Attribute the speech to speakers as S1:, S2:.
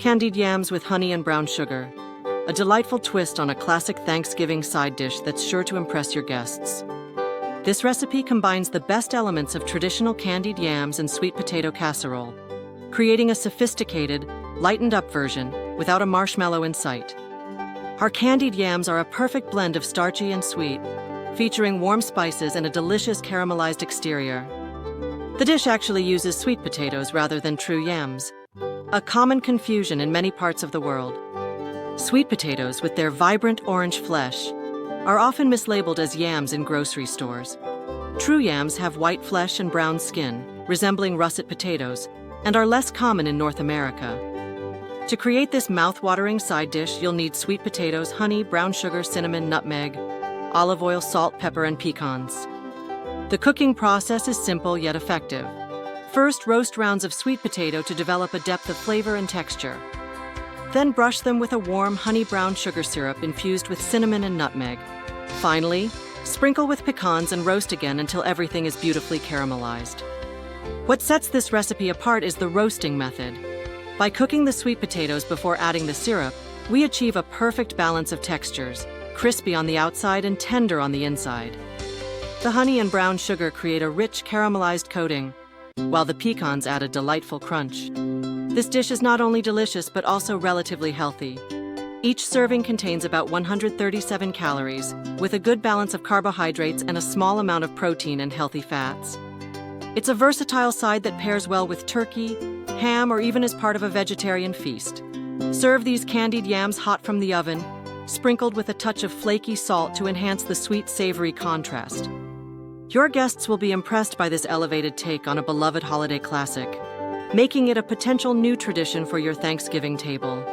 S1: Candied yams with honey and brown sugar. A delightful twist on a classic Thanksgiving side dish that's sure to impress your guests. This recipe combines the best elements of traditional candied yams and sweet potato casserole, creating a sophisticated, lightened-up version without a marshmallow in sight. Our candied yams are a perfect blend of starchy and sweet, featuring warm spices and a delicious caramelized exterior. The dish actually uses sweet potatoes rather than true yams, a common confusion in many parts of the world. Sweet potatoes, with their vibrant orange flesh, are often mislabeled as yams in grocery stores. True yams have white flesh and brown skin, resembling russet potatoes, and are less common in North America. To create this mouth-watering side dish, you'll need sweet potatoes, honey, brown sugar, cinnamon, nutmeg, olive oil, salt, pepper, and pecans. The cooking process is simple yet effective. First, roast rounds of sweet potato to develop a depth of flavor and texture. Then brush them with a warm honey brown sugar syrup infused with cinnamon and nutmeg. Finally, sprinkle with pecans and roast again until everything is beautifully caramelized. What sets this recipe apart is the roasting method. By cooking the sweet potatoes before adding the syrup, we achieve a perfect balance of textures, crispy on the outside and tender on the inside. The honey and brown sugar create a rich caramelized coating, while the pecans add a delightful crunch. This dish is not only delicious but also relatively healthy. Each serving contains about 137 calories, with a good balance of carbohydrates and a small amount of protein and healthy fats. It's a versatile side that pairs well with turkey, ham, or even as part of a vegetarian feast. Serve these candied yams hot from the oven, sprinkled with a touch of flaky salt to enhance the sweet, savory contrast. Your guests will be impressed by this elevated take on a beloved holiday classic, making it a potential new tradition for your Thanksgiving table.